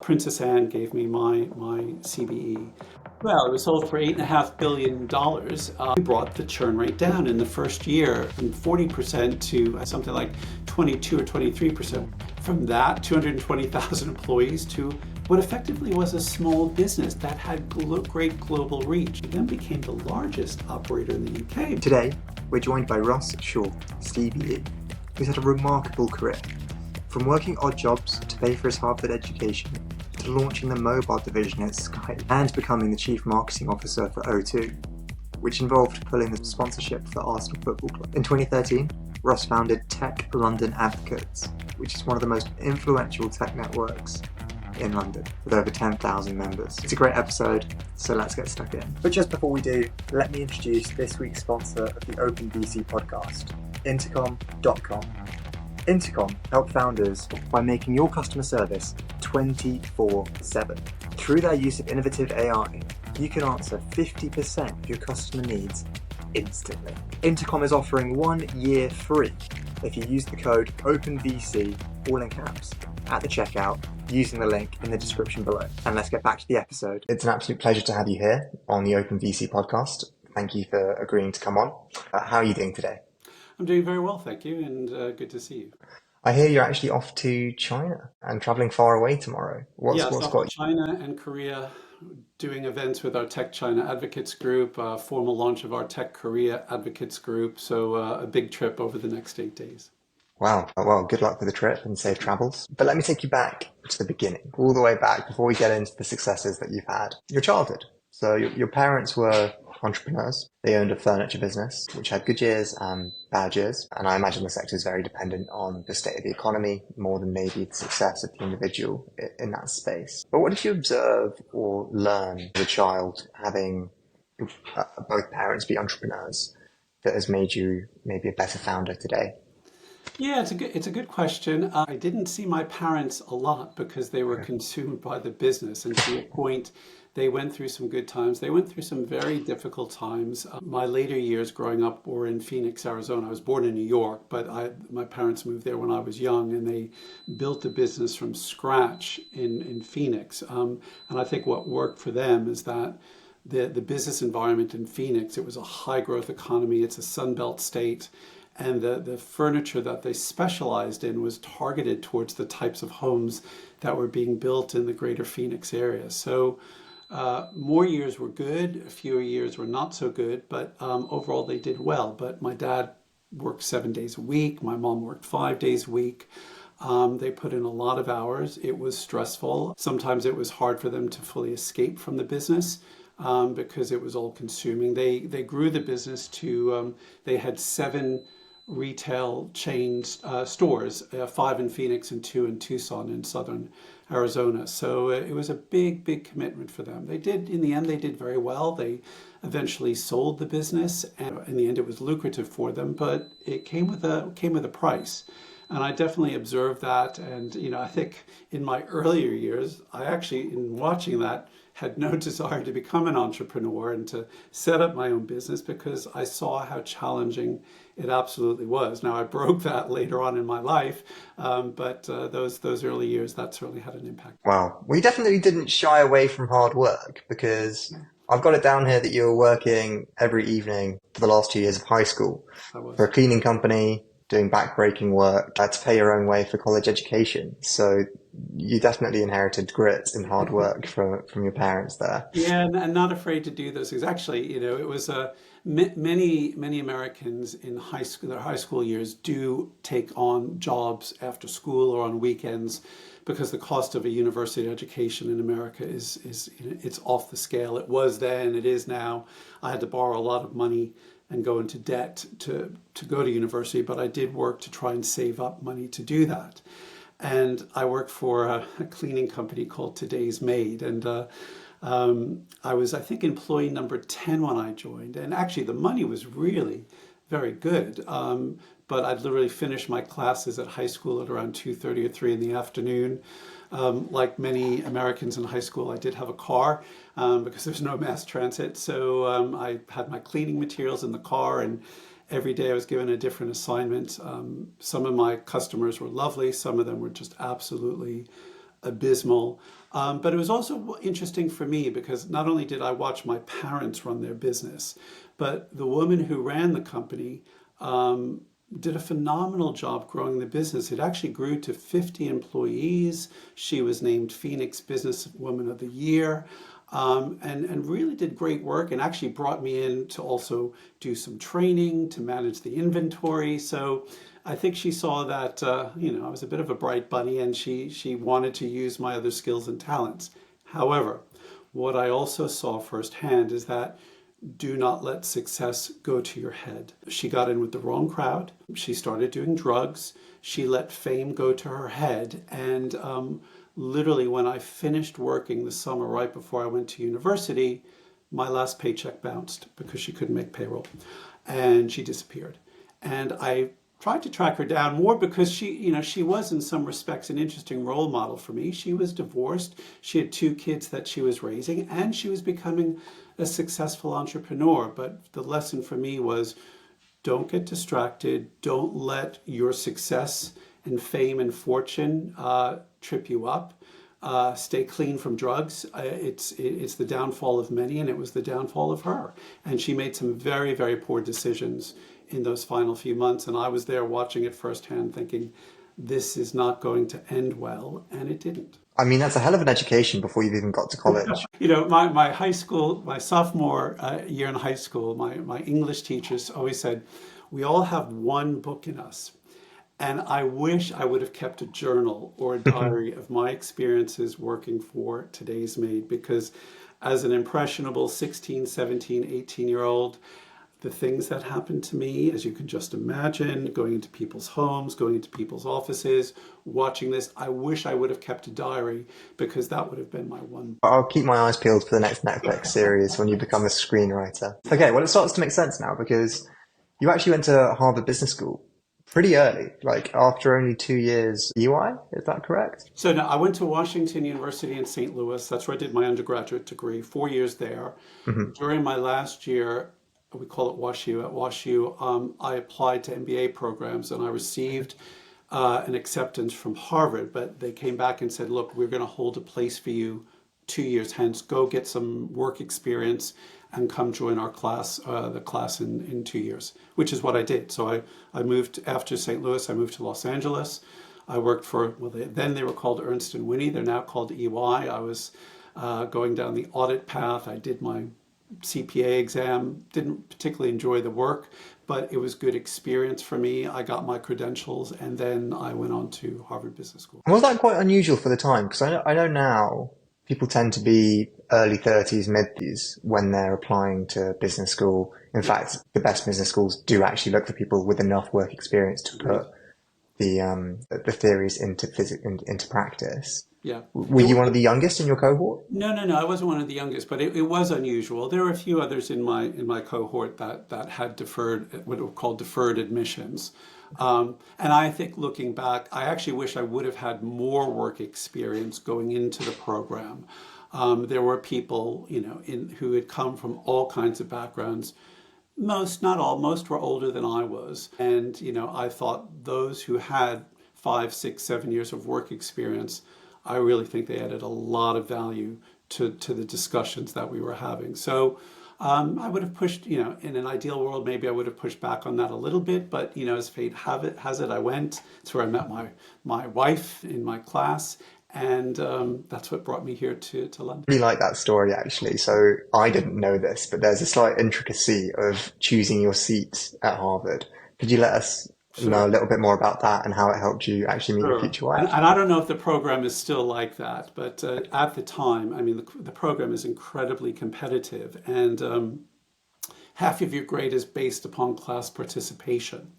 Princess Anne gave me my CBE. Well, it was sold for $8.5 billion. We brought the churn rate down in the first year from 40% to something like 22 or 23%. From that, 220,000 employees to what effectively was a small business that had great global reach. It then became the largest operator in the UK. Today, we're joined by Russ Shaw, CBE, who's had a remarkable career. From working odd jobs to pay for his Harvard education, to launching the mobile division at Skype, and becoming the Chief Marketing Officer for O2, which involved pulling the sponsorship for Arsenal Football Club. In 2013, Russ founded Tech London Advocates, which is one of the most influential tech networks in London, with over 10,000 members. It's a great episode, so let's get stuck in. But just before we do, let me introduce this week's sponsor of the Open VC podcast, Intercom.com. Intercom help founders by making your customer service 24/7. Through their use of innovative AI, you can answer 50% of your customer needs instantly. Intercom is offering 1 year free if you use the code OpenVC, all in caps, at the checkout using the link in the description below. And let's get back to the episode. It's an absolute pleasure to have you here on the Open VC podcast. Thank you for agreeing to come on. How are you doing today? I'm doing very well, thank you, and good to see you. I hear you're actually off to China and traveling far away tomorrow. What's Off got to China and Korea, doing events with our Tech China Advocates Group, formal launch of our Tech Korea Advocates Group. So a big trip over the next 8 days. Wow. Well, good luck with the trip and safe travels. But let me take you back to the beginning, all the way back before we get into the successes that you've had. Your childhood. So your parents were entrepreneurs. They owned a furniture business, which had good years and bad years. And I imagine the sector is very dependent on the state of the economy more than maybe the success of the individual in that space. But what did you observe or learn as a child having both parents be entrepreneurs that has made you maybe a better founder today? Yeah, it's a good question. I didn't see my parents a lot because they were consumed by the business. And to your point, they went through some good times. They went through some very difficult times. My later years growing up were in Phoenix, Arizona. I was born in New York, but my parents moved there when I was young, and they built a business from scratch in Phoenix. And I think what worked for them is that the business environment in Phoenix, it was a high growth economy. It's a Sunbelt state. And the furniture that they specialized in was targeted towards the types of homes that were being built in the greater Phoenix area. So more years were good, fewer years were not so good, but overall they did well. But my dad worked 7 days a week. My mom worked 5 days a week. They put in a lot of hours. It was stressful. Sometimes it was hard for them to fully escape from the business because it was all consuming. They grew the business to, they had 7 retail chains, stores, 5 in Phoenix and 2 in Tucson in southern Arizona. So it was a big commitment for them. In the end, they did very well. They eventually sold the business, and in the end, it was lucrative for them, but it came with a price. And I definitely observed that. And, I think in my earlier years, I actually, in watching that, had no desire to become an entrepreneur and to set up my own business because I saw how challenging it absolutely was. Now, I broke that later on in my life, but those early years, that certainly had an impact. Wow. Well, you definitely didn't shy away from hard work because I've got it down here that you were working every evening for the last 2 years of high school for a cleaning company, doing backbreaking work to pay your own way for college education. So you definitely inherited grit and hard work from your parents there. Yeah, and not afraid to do those things. Actually, it was many Americans in their high school years do take on jobs after school or on weekends because the cost of a university education in America is it's off the scale. It was then, it is now. I had to borrow a lot of money and go into debt to go to university, but I did work to try and save up money to do that. And I worked for a cleaning company called Today's Maid, and I was, I think, employee number 10 when I joined. And actually, the money was really very good. But I'd literally finish my classes at high school at around 2:30 or 3 in the afternoon. Like many Americans in high school, I did have a car because there's no mass transit. So I had my cleaning materials in the car, and every day I was given a different assignment. Some of my customers were lovely. Some of them were just absolutely abysmal. But it was also interesting for me because not only did I watch my parents run their business, but the woman who ran the company did a phenomenal job growing the business. It actually grew to 50 employees. She was named Phoenix Businesswoman of the Year. And really did great work and actually brought me in to also do some training to manage the inventory. So I think she saw that, I was a bit of a bright bunny and she wanted to use my other skills and talents. However, what I also saw firsthand is that do not let success go to your head. She got in with the wrong crowd. She started doing drugs. She let fame go to her head. And literally, when I finished working the summer right before I went to university, my last paycheck bounced because she couldn't make payroll. And she disappeared. And I tried to track her down more because she was in some respects an interesting role model for me. She was divorced. She had 2 kids that she was raising, and she was becoming a successful entrepreneur. But the lesson for me was don't get distracted. Don't let your success and fame and fortune trip you up. Stay clean from drugs. It's the downfall of many, and it was the downfall of her. And she made some very, very poor decisions in those final few months. And I was there watching it firsthand thinking, this is not going to end well. And it didn't. I mean, that's a hell of an education before you've even got to college. My high school, my sophomore year in high school, my English teachers always said, we all have one book in us. And I wish I would have kept a journal or a diary of my experiences working for Today's Made, because as an impressionable 16, 17, 18-year-old, the things that happened to me, as you can just imagine, going into people's homes, going into people's offices, watching this, I wish I would have kept a diary because that would have been my one. I'll keep my eyes peeled for the next Netflix series when you become a screenwriter. Okay, well, it starts to make sense now because you actually went to Harvard Business School pretty early, like after only 2 years UI, is that correct? So no, I went to Washington University in St. Louis. That's where I did my undergraduate degree, 4 years there. During my last year, we call it WashU. At WashU, I applied to MBA programs and I received an acceptance from Harvard, but they came back and said, look, we're going to hold a place for you 2 years hence. Go get some work experience and come join our class, the class in 2 years, which is what I did. So I moved after St. Louis, I moved to Los Angeles. I worked for, then they were called Ernst & Whinney. They're now called EY. I was going down the audit path. I did my CPA exam, didn't particularly enjoy the work, but it was good experience for me. I got my credentials and then I went on to Harvard Business School. And was that quite unusual for the time? Because I know now people tend to be early 30s, mid-30s when they're applying to business school. In fact, the best business schools do actually look for people with enough work experience to put the theories into practice. Yeah. Were you one of the youngest in your cohort? No. I wasn't one of the youngest, but it was unusual. There were a few others in my cohort that had deferred, what were called deferred admissions. And I think looking back, I actually wish I would have had more work experience going into the program. There were people, who had come from all kinds of backgrounds. Most, not all, most were older than I was. And, I thought those who had 5, 6, 7 years of work experience, I really think they added a lot of value to the discussions that we were having. So I would have pushed, in an ideal world, maybe I would have pushed back on that a little bit, but, as fate has it, I went. It's where I met my wife in my class. And that's what brought me here to London. I really like that story, actually. So I didn't know this, but there's a slight intricacy of choosing your seat at Harvard. Could you let us know a little bit more about that and how it helped you actually meet your future wife? And I don't know if the program is still like that, but at the time, I mean, the program is incredibly competitive, and half of your grade is based upon class participation.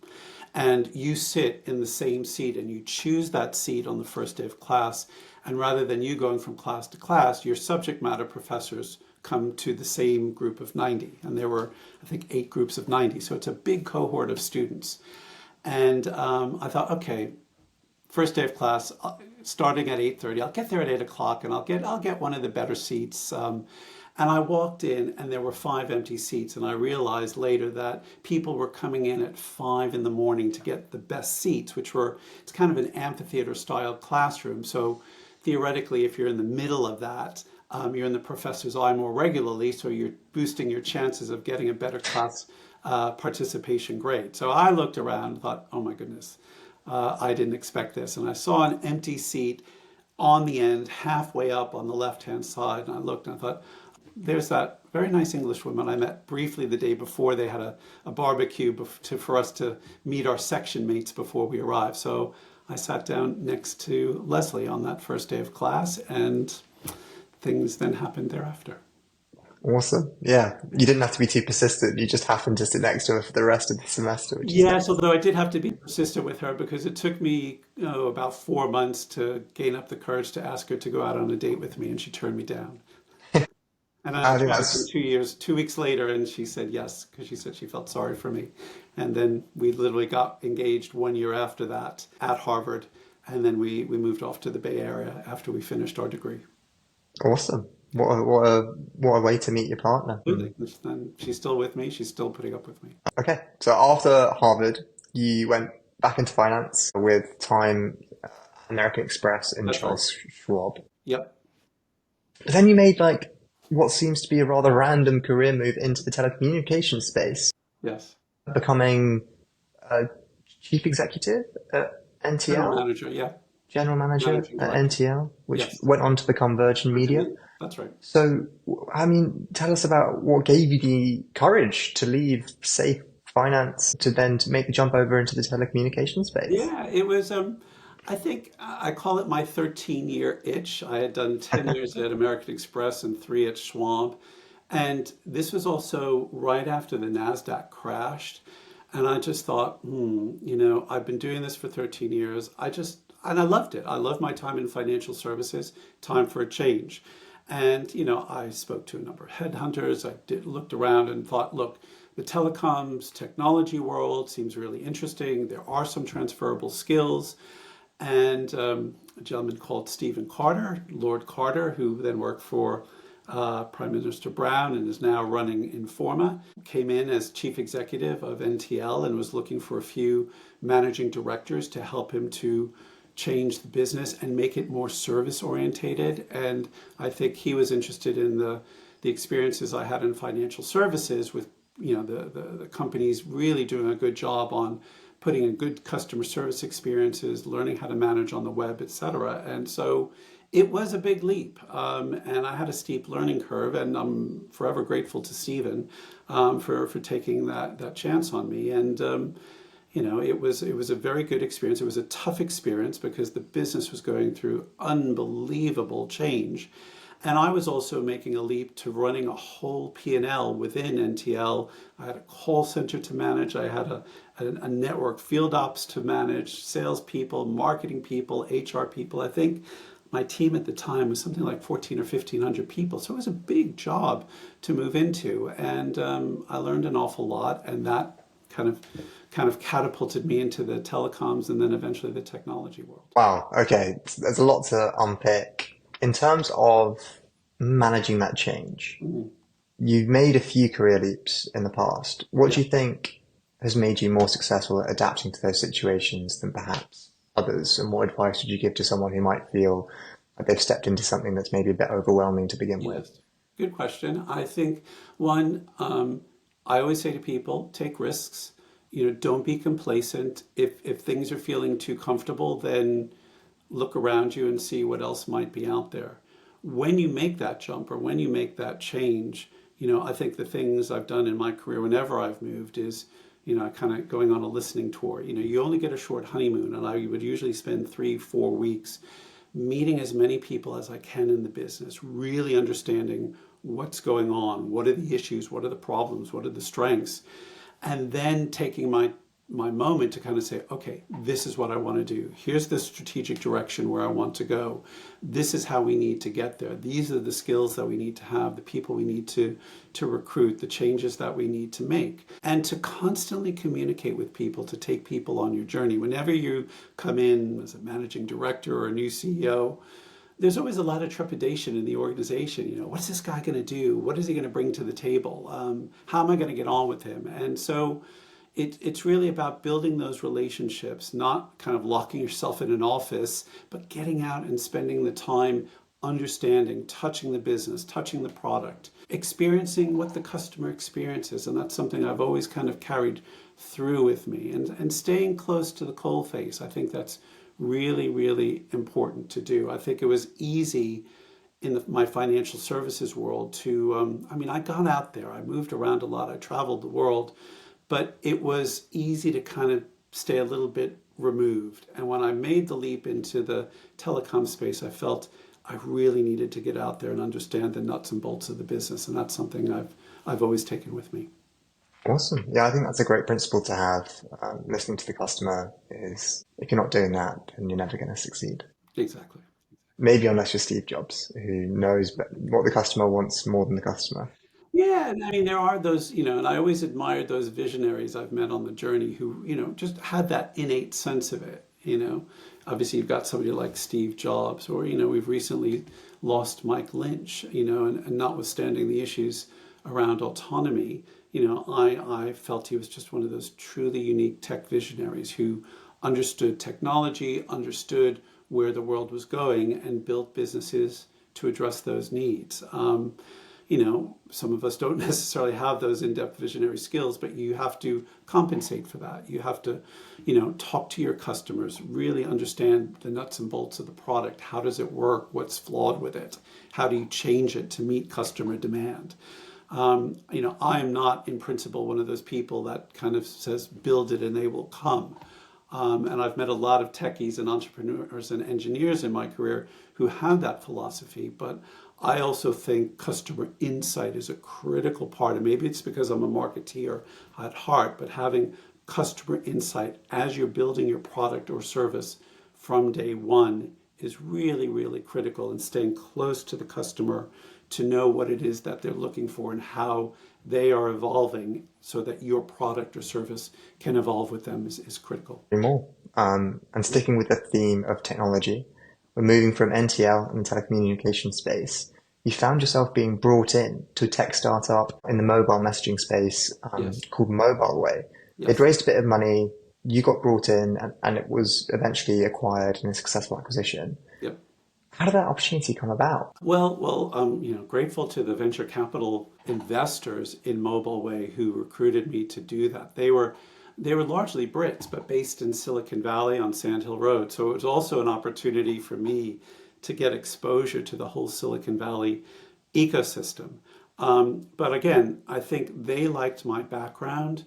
And you sit in the same seat and you choose that seat on the first day of class. And rather than you going from class to class, your subject matter professors come to the same group of 90. And there were, I think, 8 groups of 90. So it's a big cohort of students. And I thought, okay, first day of class, starting at 8:30, I'll get there at 8 o'clock and I'll get one of the better seats. And I walked in and there were 5 empty seats. And I realized later that people were coming in at 5 in the morning to get the best seats, it's kind of an amphitheater style classroom. So theoretically, if you're in the middle of that, you're in the professor's eye more regularly, so you're boosting your chances of getting a better class participation grade. So I looked around and thought, oh my goodness, I didn't expect this. And I saw an empty seat on the end, halfway up on the left-hand side. And I looked and I thought, there's that very nice English woman I met briefly the day before. They had a barbecue for us to meet our section mates before we arrived. So I sat down next to Leslie on that first day of class, and things then happened thereafter. Awesome. Yeah. You didn't have to be too persistent. You just happened to sit next to her for the rest of the semester, which is Yes, nice. although I did have to be persistent with her because it took me about 4 months to gain up the courage to ask her to go out on a date with me, and she turned me down. And I I think tried again that's 2 years, 2 weeks later, and she said yes because she said she felt sorry for me. And then we literally got engaged 1 year after that at Harvard, and then we moved off to the Bay Area after we finished our degree. awesome. What a way to meet your partner. Hmm. Absolutely. And she's still with me. She's still putting up with me. Okay. So after Harvard, you went back into finance with time at American Express and That's right. Charles Schwab. Yep. But then you made like what seems to be a rather random career move into the telecommunications space, Yes. becoming a chief executive at General NTL, manager. Yeah. general manager Managing at director. NTL, which Yes. went on to become Virgin Media. That's right. So, I mean, tell us about what gave you the courage to leave safe finance to make the jump over into the telecommunications space. Yeah, it was, I think I call it my 13-year itch. I had done 10 years at American Express and 3 at Schwab. And this was also right after the NASDAQ crashed. And I just thought, I've been doing this for 13 years. And I loved it. I loved my time in financial services, time for a change. And, I spoke to a number of headhunters. Looked around and thought, look, the telecoms technology world seems really interesting. There are some transferable skills. And a gentleman called Stephen Carter, Lord Carter, who then worked for Prime Minister Brown and is now running Informa, came in as chief executive of NTL and was looking for a few managing directors to help him to change the business and make it more service orientated. And I think he was interested in the experiences I had in financial services with the companies really doing a good job on putting in good customer service experiences, learning how to manage on the web, etc. And so it was a big leap, and I had a steep learning curve, and I'm forever grateful to Stephen for taking that chance on me. And it was a very good experience. It was a tough experience because the business was going through unbelievable change. And I was also making a leap to running a whole P&L within NTL. I had a call center to manage. I had a network field ops to manage, salespeople, marketing people, HR people. I think my team at the time was something like 14 or 1500 people. So it was a big job to move into. And I learned an awful lot. And that kind of catapulted me into the telecoms and then eventually the technology world. Wow. Okay. There's a lot to unpick. In terms of managing that change, you've made a few career leaps in the past. What do Yeah. you think has made you more successful at adapting to those situations than perhaps others? And what advice would you give to someone who might feel like they've stepped into something that's maybe a bit overwhelming to begin with? Yes. Good question. I think one, I always say to people, take risks. Don't be complacent. If things are feeling too comfortable, then look around you and see what else might be out there. When you make that jump or when you make that change, I think the things I've done in my career whenever I've moved is, kind of going on a listening tour. You only get a short honeymoon, and I would usually spend 3-4 weeks meeting as many people as I can in the business, really understanding what's going on, what are the issues, what are the problems, what are the strengths, and then taking my moment to kind of say, okay, this is what I want to do. Here's the strategic direction where I want to go. This is how we need to get there. These are the skills that we need to have, the people we need to recruit, the changes that we need to make. And to constantly communicate with people, to take people on your journey. Whenever you come in as a managing director or a new CEO, there's always a lot of trepidation in the organization. What's this guy going to do? What is he going to bring to the table? How am I going to get on with him? And so it's really about building those relationships, not kind of locking yourself in an office, but getting out and spending the time understanding, touching the business, touching the product, experiencing what the customer experiences. And that's something I've always kind of carried through with me, and staying close to the coalface. I think that's really, really important to do. I think it was easy in my financial services world to, I mean, I got out there, I moved around a lot, I traveled the world, but it was easy to kind of stay a little bit removed. And when I made the leap into the telecom space, I felt I really needed to get out there and understand the nuts and bolts of the business. And that's something I've always taken with me. Awesome. Yeah, I think that's a great principle to have. Listening to the customer is, if you're not doing that, then you're never going to succeed. Exactly. Maybe unless you're Steve Jobs, who knows what the customer wants more than the customer. Yeah, and I mean, there are those, and I always admired those visionaries I've met on the journey who, just had that innate sense of it. Obviously, you've got somebody like Steve Jobs, or, we've recently lost Mike Lynch, and notwithstanding the issues around autonomy, I felt he was just one of those truly unique tech visionaries who understood technology, understood where the world was going, and built businesses to address those needs. Some of us don't necessarily have those in-depth visionary skills, but you have to compensate for that. You have to, talk to your customers, really understand the nuts and bolts of the product. How does it work? What's flawed with it? How do you change it to meet customer demand? I am not in principle one of those people that kind of says, build it and they will come. And I've met a lot of techies and entrepreneurs and engineers in my career who have that philosophy, but I also think customer insight is a critical part. And maybe it's because I'm a marketeer at heart, but having customer insight as you're building your product or service from day one is really, really critical, and staying close to the customer to know what it is that they're looking for and how they are evolving so that your product or service can evolve with them is critical. More. And sticking with the theme of technology, we're moving from NTL and the telecommunications space. You found yourself being brought in to a tech startup in the mobile messaging space Yes. called Mobileway. They'd Yes. raised a bit of money, you got brought in, and it was eventually acquired in a successful acquisition. Yep. How did that opportunity come about? Well, grateful to the venture capital investors in Mobileway who recruited me to do that. They were largely Brits, but based in Silicon Valley on Sand Hill Road. So it was also an opportunity for me to get exposure to the whole Silicon Valley ecosystem. But again, I think they liked my background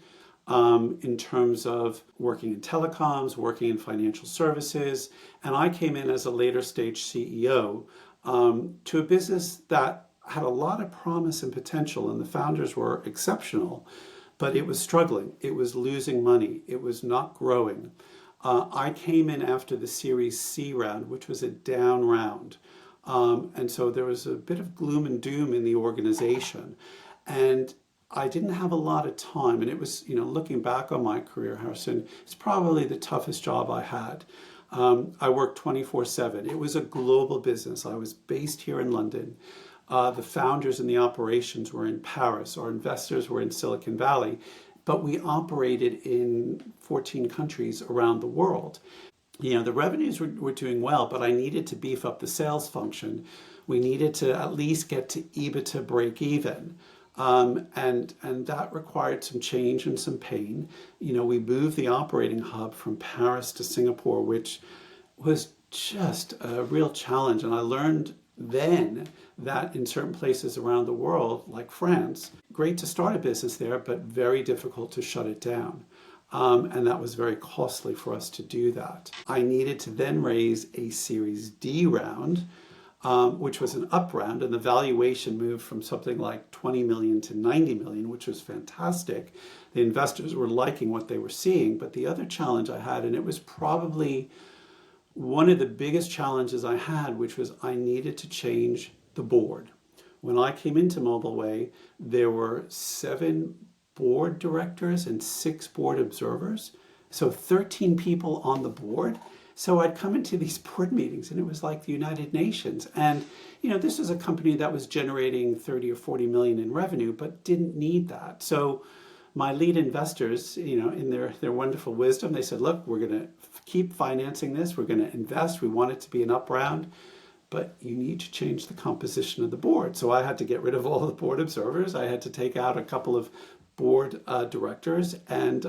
in terms of working in telecoms, working in financial services. And I came in as a later stage CEO to a business that had a lot of promise and potential, and the founders were exceptional, but it was struggling. It was losing money. It was not growing. I came in after the Series C round, which was a down round. And so there was a bit of gloom and doom in the organization. And I didn't have a lot of time. And it was, looking back on my career, Harrison, it's probably the toughest job I had. I worked 24/7. It was a global business. I was based here in London. The founders and the operations were in Paris. Our investors were in Silicon Valley. But we operated in 14 countries around the world. The revenues were doing well, but I needed to beef up the sales function. We needed to at least get to EBITDA break even. And that required some change and some pain. We moved the operating hub from Paris to Singapore, which was just a real challenge. And I learned then that in certain places around the world, like France, great to start a business there, but very difficult to shut it down. And that was very costly for us to do that. I needed to then raise a Series D round, which was an up round, and the valuation moved from something like 20 million to 90 million, which was fantastic. The investors were liking what they were seeing, but the other challenge I had, and it was probably one of the biggest challenges I had, which was I needed to change the board. When I came into Mobileway, there were 7 board directors and 6 board observers. So 13 people on the board. So I'd come into these board meetings and it was like the United Nations. And, this is a company that was generating 30 or 40 million in revenue, but didn't need that. So my lead investors, in their wonderful wisdom, they said, look, we're going to keep financing this. We're going to invest. We want it to be an up round, but you need to change the composition of the board. So I had to get rid of all the board observers. I had to take out a couple of board directors, and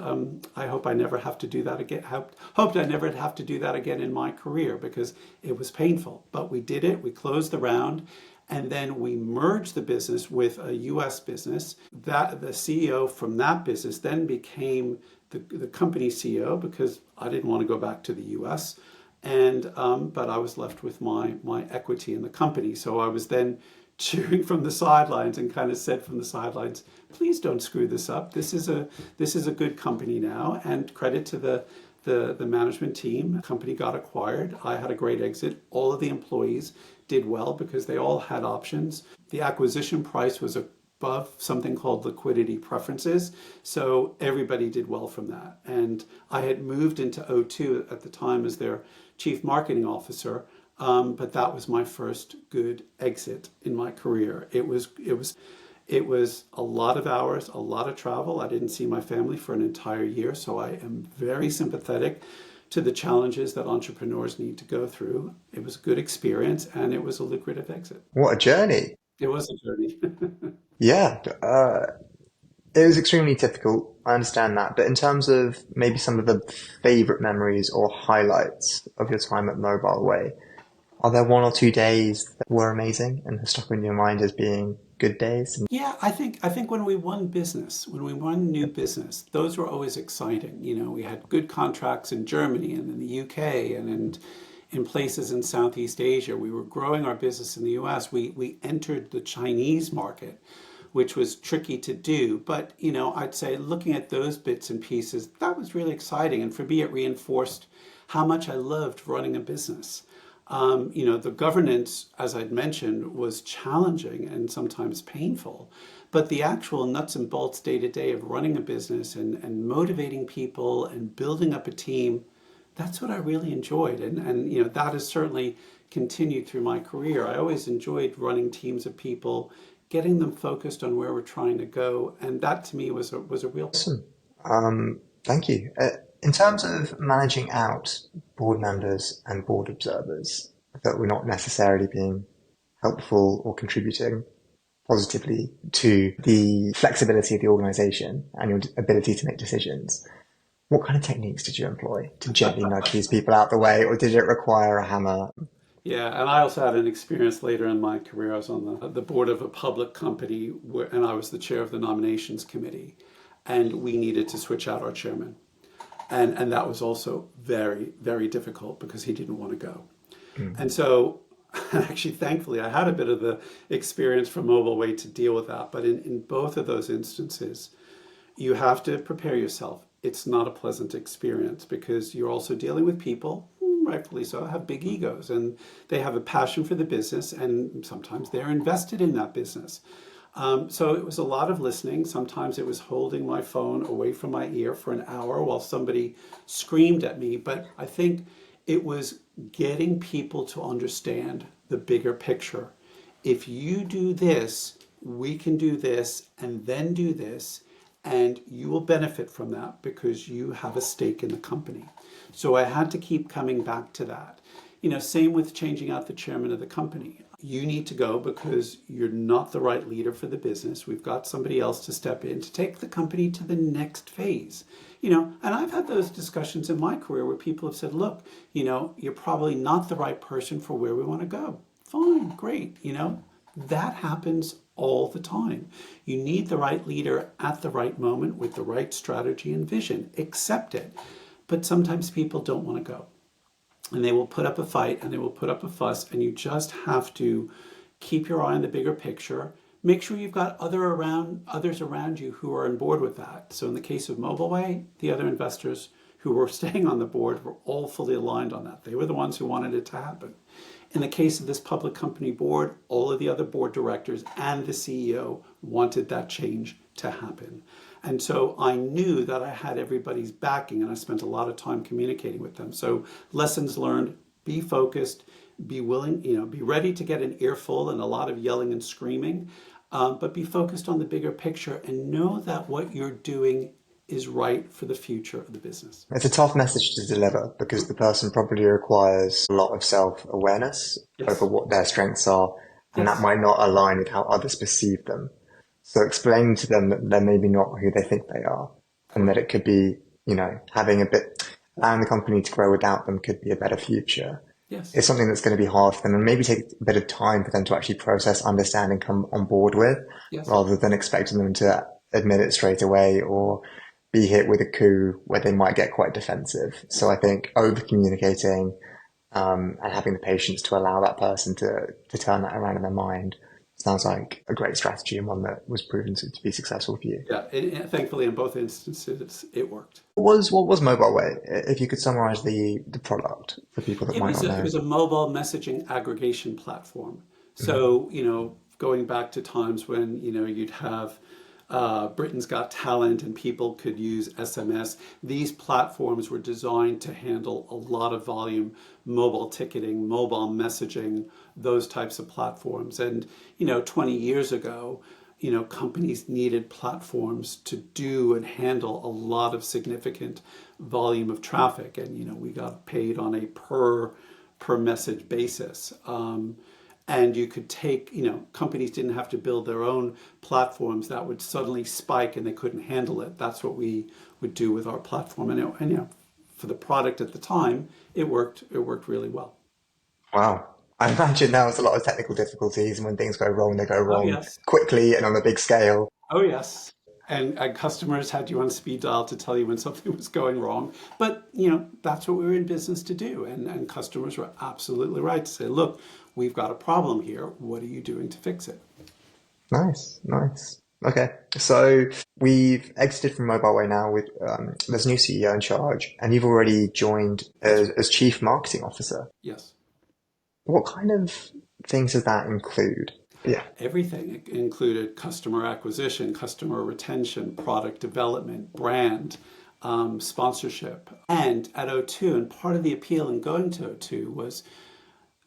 I hope I never have to do that again. Hoped I never have to do that again in my career, because it was painful. But we did it. We closed the round, and then we merged the business with a U.S. business. That the CEO from that business then became the company CEO, because I didn't want to go back to the U.S. And but I was left with my equity in the company. So I was then cheering from the sidelines and kind of said from the sidelines, please don't screw this up. This is a good company now, and credit to the management team. The company got acquired. I had a great exit. All of the employees did well because they all had options. The acquisition price was above something called liquidity preferences. So everybody did well from that. And I had moved into O2 at the time as their chief marketing officer. But that was my first good exit in my career. It was a lot of hours, a lot of travel. I didn't see my family for an entire year, so I am very sympathetic to the challenges that entrepreneurs need to go through. It was a good experience, and it was a lucrative exit. What a journey. It was a journey. Yeah, it was extremely difficult. I understand that. But in terms of maybe some of the favorite memories or highlights of your time at Mobileway, are there one or two days that were amazing and have stuck in your mind as being good days? Yeah, I think when we won new business, those were always exciting. We had good contracts in Germany and in the UK and in places in Southeast Asia. We were growing our business in the US. We entered the Chinese market, which was tricky to do. But, I'd say looking at those bits and pieces, that was really exciting. And for me, it reinforced how much I loved running a business. The governance, as I'd mentioned, was challenging and sometimes painful, but the actual nuts and bolts day to day of running a business and motivating people and building up a team, that's what I really enjoyed. And that has certainly continued through my career. I always enjoyed running teams of people, getting them focused on where we're trying to go. And that to me was a real. Awesome. Thank you. In terms of managing out board members and board observers that were not necessarily being helpful or contributing positively to the flexibility of the organization and your ability to make decisions, what kind of techniques did you employ to gently nudge these people out the way, or did it require a hammer? Yeah, and I also had an experience later in my career. I was on the board of a public company and I was the chair of the nominations committee, and we needed to switch out our chairman. And that was also very, very difficult because he didn't want to go. And so actually, thankfully, I had a bit of the experience from Mobileway to deal with that. But in both of those instances, you have to prepare yourself. It's not a pleasant experience because you're also dealing with people, rightfully so, have big egos, and they have a passion for the business, and sometimes they're invested in that business. So it was a lot of listening. Sometimes it was holding my phone away from my ear for an hour while somebody screamed at me. But I think it was getting people to understand the bigger picture. If you do this, we can do this, and then do this, and you will benefit from that because you have a stake in the company. So I had to keep coming back to that. Same with changing out the chairman of the company. You need to go because you're not the right leader for the business. We've got somebody else to step in to take the company to the next phase. And I've had those discussions in my career where people have said, look, you're probably not the right person for where we want to go. Fine, great. That happens all the time. You need the right leader at the right moment with the right strategy and vision. Accept it. But sometimes people don't want to go. And they will put up a fight and they will put up a fuss, and you just have to keep your eye on the bigger picture. Make sure you've got others around you who are on board with that. So in the case of Mobileway, the other investors who were staying on the board were all fully aligned on that. They were the ones who wanted it to happen. In the case of this public company board, all of the other board directors and the CEO wanted that change to happen. And so I knew that I had everybody's backing, and I spent a lot of time communicating with them. So lessons learned: be focused, be willing, be ready to get an earful and a lot of yelling and screaming, but be focused on the bigger picture and know that what you're doing is right for the future of the business. It's a tough message to deliver because the person probably requires a lot of self-awareness over Yes. what their strengths are, and that Yes. might not align with how others perceive them. So explain to them that they're maybe not who they think they are, and that Correct. it could be, having allowing the company to grow without them could be a better future. Yes. It's something that's going to be hard for them and maybe take a bit of time for them to actually process, understand, and come on board with, Yes. rather than expecting them to admit it straight away or be hit with a coup where they might get quite defensive. So I think over communicating and having the patience to allow that person to turn that around in their mind sounds like a great strategy and one that was proven to be successful for you. Yeah. Thankfully, in both instances, it worked. What was Mobileway? If you could summarize the product for people that It might was not it know. was a mobile messaging aggregation platform. Mhm. So, going back to times when, you'd have Britain's Got Talent and people could use SMS, these platforms were designed to handle a lot of volume, mobile ticketing, mobile messaging, those types of platforms. And, 20 years ago, companies needed platforms to do and handle a lot of significant volume of traffic. And, we got paid on a per message basis. And you could take, companies didn't have to build their own platforms that would suddenly spike and they couldn't handle it. That's what we would do with our platform. For the product at the time, it worked really well. Wow. I imagine there was a lot of technical difficulties, and when things go wrong, they go Oh, wrong yes. quickly and on a big scale. Oh, yes. And customers had you on speed dial to tell you when something was going wrong. But, that's what we were in business to do. And customers were absolutely right to say, look, we've got a problem here. What are you doing to fix it? Nice, nice. Okay, so we've exited from Mobileway now. With there's a new CEO in charge, and you've already joined That's as Chief Marketing Officer. yes. What kind of things does that include? Yeah. Everything. It included customer acquisition, customer retention, product development, brand, sponsorship. And at O2, and part of the appeal in going to O2 was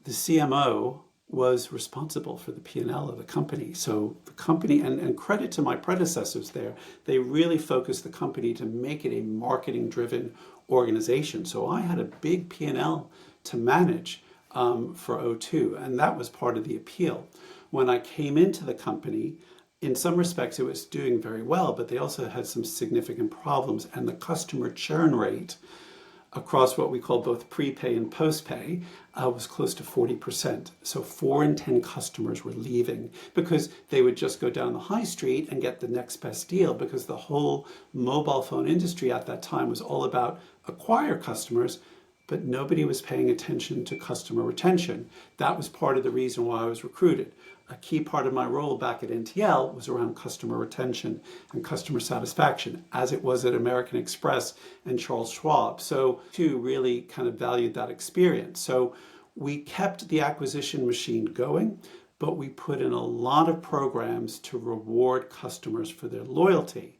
the CMO was responsible for the P&L of the company. So the company, and credit to my predecessors there, they really focused the company to make it a marketing driven organization. So I had a big P&L to manage for O2, and that was part of the appeal. When I came into the company, in some respects it was doing very well, but they also had some significant problems, and the customer churn rate across what we call both prepay and postpay was close to 40%. So 4 in 10 customers were leaving because they would just go down the high street and get the next best deal, because the whole mobile phone industry at that time was all about acquire customers, but nobody was paying attention to customer retention. That was part of the reason why I was recruited. A key part of my role back at NTL was around customer retention and customer satisfaction, as it was at American Express and Charles Schwab. So, too, really kind of valued that experience. So, we kept the acquisition machine going, but we put in a lot of programs to reward customers for their loyalty.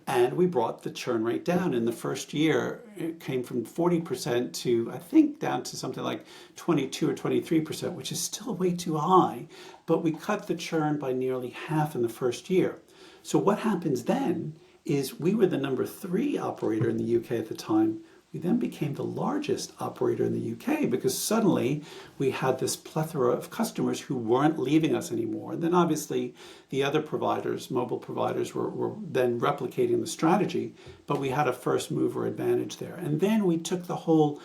And we brought the churn rate down. In the first year, it came from 40% to, I think, down to something like 22 or 23%, which is still way too high. But we cut the churn by nearly half in the first year. So what happens then is we were the number 3 operator in the UK at the time. We then became the largest operator in the UK because suddenly we had this plethora of customers who weren't leaving us anymore. And then obviously the other providers, mobile providers, were then replicating the strategy, but we had a first mover advantage there. And then we took the whole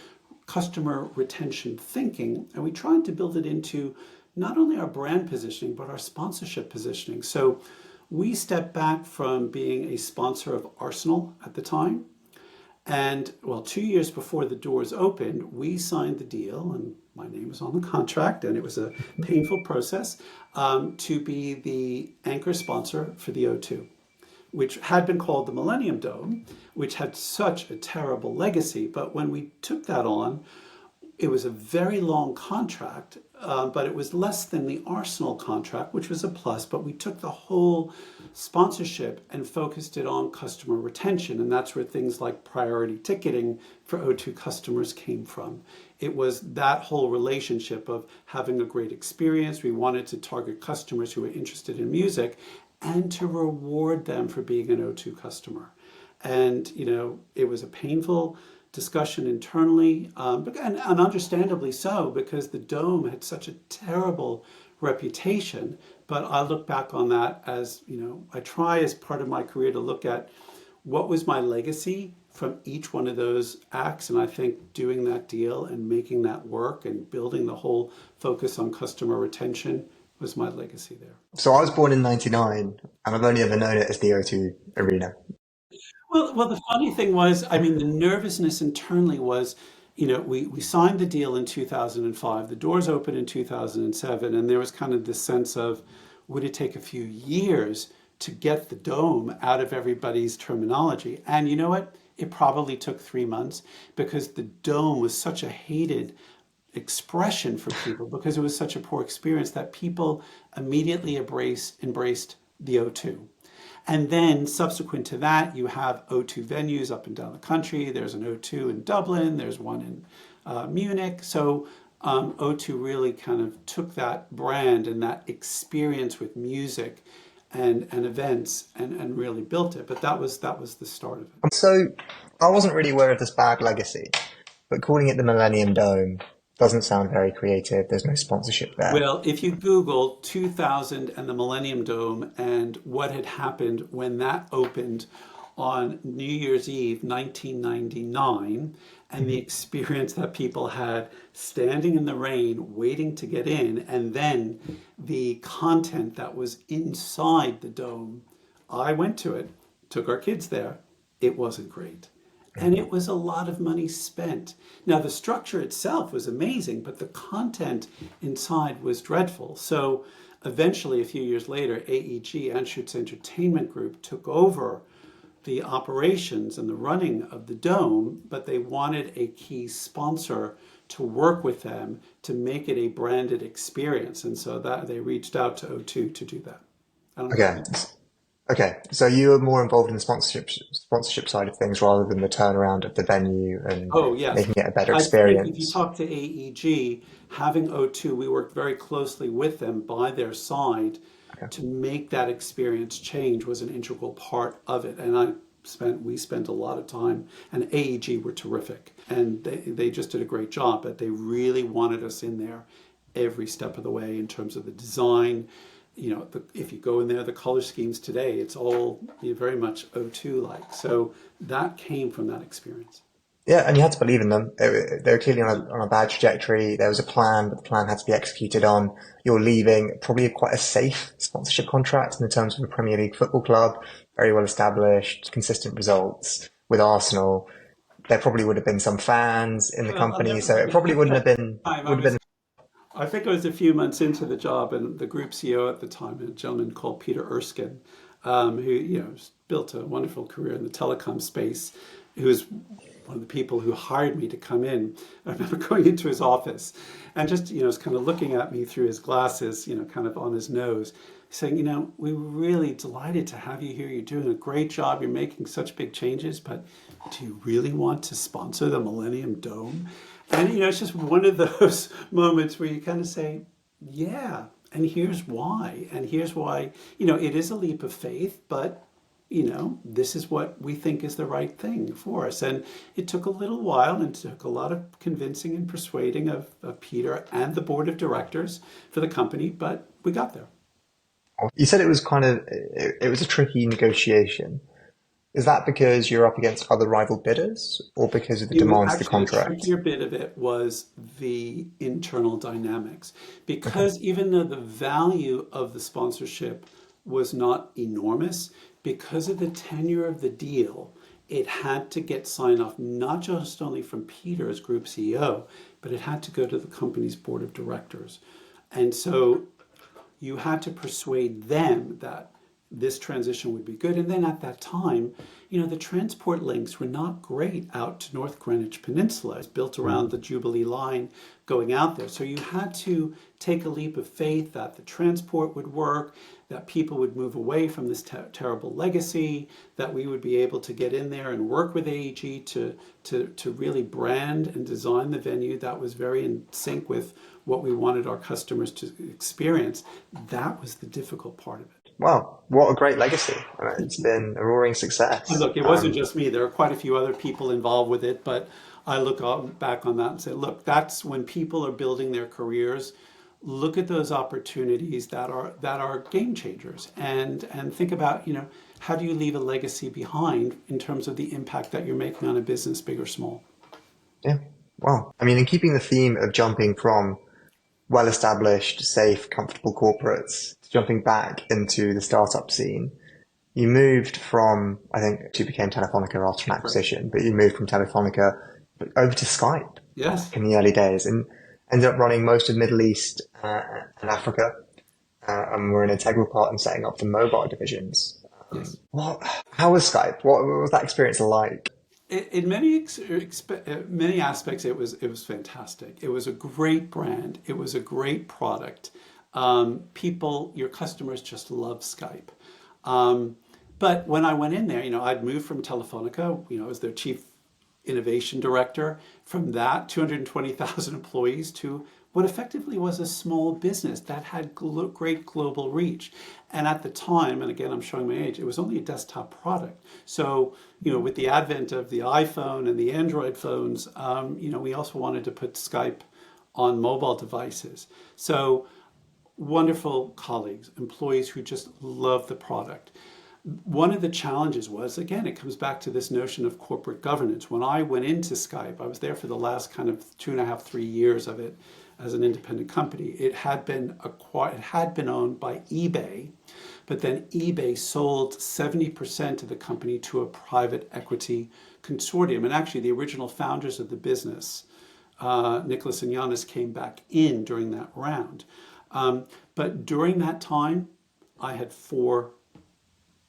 customer retention thinking and we tried to build it into not only our brand positioning, but our sponsorship positioning. So we stepped back from being a sponsor of Arsenal at the time. And well, 2 years before the doors opened, we signed the deal, and my name was on the contract, and it was a painful process to be the anchor sponsor for the O2, which had been called the Millennium Dome, which had such a terrible legacy. But when we took that on, it was a very long contract, but it was less than the Arsenal contract, which was a plus. But we took the whole sponsorship and focused it on customer retention. And that's where things like priority ticketing for O2 customers came from. It was that whole relationship of having a great experience. We wanted to target customers who were interested in music and to reward them for being an O2 customer. And, it was a painful discussion internally, and understandably so, because the Dome had such a terrible reputation. But I look back on that as, I try as part of my career to look at what was my legacy from each one of those acts. And I think doing that deal and making that work and building the whole focus on customer retention was my legacy there. So I was born in 99 and I've only ever known it as the O2 Arena. Well, the funny thing was, I mean, the nervousness internally was, we signed the deal in 2005, the doors opened in 2007, and there was kind of this sense of, would it take a few years to get the Dome out of everybody's terminology? And you know what? It probably took 3 months, because the Dome was such a hated expression for people, because it was such a poor experience that people immediately embraced the O2. And then subsequent to that, you have O2 venues up and down the country. There's an O2 in Dublin. There's one in Munich. So O2 really kind of took that brand and that experience with music and events and really built it. But that was the start of it. So I wasn't really aware of this bad legacy, but calling it the Millennium Dome doesn't sound very creative. There's no sponsorship there. Well, if you Google 2000 and the Millennium Dome and what had happened when that opened on New Year's Eve, 1999, and the experience that people had standing in the rain, waiting to get in, and then the content that was inside the Dome, I went to it, took our kids there. It wasn't great. And it was a lot of money spent. Now, the structure itself was amazing, but the content inside was dreadful. So eventually, a few years later, AEG, Anschutz Entertainment Group, took over the operations and the running of the Dome, but they wanted a key sponsor to work with them to make it a branded experience. And so that they reached out to O2 to do that. Okay. Okay, so you were more involved in the sponsorship side of things rather than the turnaround of the venue and Oh, yes. making it a better I think if you experience. talk to AEG, having O2, we worked very closely with them by their side to make that experience change was an integral part of it. And we spent a lot of time, and AEG were terrific. And they just did a great job, but they really wanted us in there every step of the way in terms of the design. If you go in there, the color schemes today, it's all very much O2-like. So that came from that experience. Yeah, and you had to believe in them. They were clearly on a bad trajectory. There was a plan, but the plan had to be executed on. You're leaving probably quite a safe sponsorship contract in the terms of a Premier League football club, very well established, consistent results with Arsenal. There probably would have been some fans in the Well, I'll company, never so it forget probably wouldn't have been, time. would have been. I think I was a few months into the job, and the group CEO at the time, a gentleman called Peter Erskine, who built a wonderful career in the telecom space, who was one of the people who hired me to come in. I remember going into his office and just was kind of looking at me through his glasses, kind of on his nose, saying, we were really delighted to have you here. You're doing a great job. You're making such big changes, but do you really want to sponsor the Millennium Dome? And, it's just one of those moments where you kind of say, yeah, and here's why. And here's why, it is a leap of faith, but, this is what we think is the right thing for us. And it took a little while and it took a lot of convincing and persuading of Peter and the board of directors for the company, but we got there. You said it was it was a tricky negotiation. Is that because you're up against other rival bidders or because of the demands of the contract? The trickier bit of it was the internal dynamics, because even though the value of the sponsorship was not enormous, because of the tenure of the deal, it had to get sign off, not just only from Peter as group CEO, but it had to go to the company's board of directors. And so you had to persuade them that this transition would be good. And then at that time, the transport links were not great out to North Greenwich Peninsula. It's built around the Jubilee line going out there. So you had to take a leap of faith that the transport would work, that people would move away from this terrible legacy, that we would be able to get in there and work with AEG to really brand and design the venue that was very in sync with what we wanted our customers to experience. That was the difficult part of it. Wow, what a great legacy. It's been a roaring success. And look, it wasn't just me. There are quite a few other people involved with it, but I look back on that and say, look, that's when people are building their careers. Look at those opportunities that are game changers, and think about, how do you leave a legacy behind in terms of the impact that you're making on a business, big or small? Yeah, wow. I mean, in keeping the theme of jumping from well-established, safe, comfortable corporates to jumping back into the startup scene, you moved from, I think you became Telefonica after an acquisition, but you moved from Telefonica over to Skype. Yes. In the early days, and ended up running most of Middle East and Africa, and were an integral part in setting up the mobile divisions. Yes. How was Skype? What was that experience like? In many aspects, it was fantastic. It was a great brand. It was a great product. Your customers just love Skype. But when I went in there, I'd moved from Telefonica, as their chief innovation director. From that, 220,000 employees to what effectively was a small business that had great global reach. And at the time, and again, I'm showing my age, it was only a desktop product. So, with the advent of the iPhone and the Android phones, we also wanted to put Skype on mobile devices. So wonderful colleagues, employees who just love the product. One of the challenges was, again, it comes back to this notion of corporate governance. When I went into Skype, I was there for the last kind of 2.5, 3 years of it as an independent company. It had been owned by eBay, but then eBay sold 70% of the company to a private equity consortium. And actually, the original founders of the business, Nicholas and Giannis, came back in during that round. But during that time, I had 4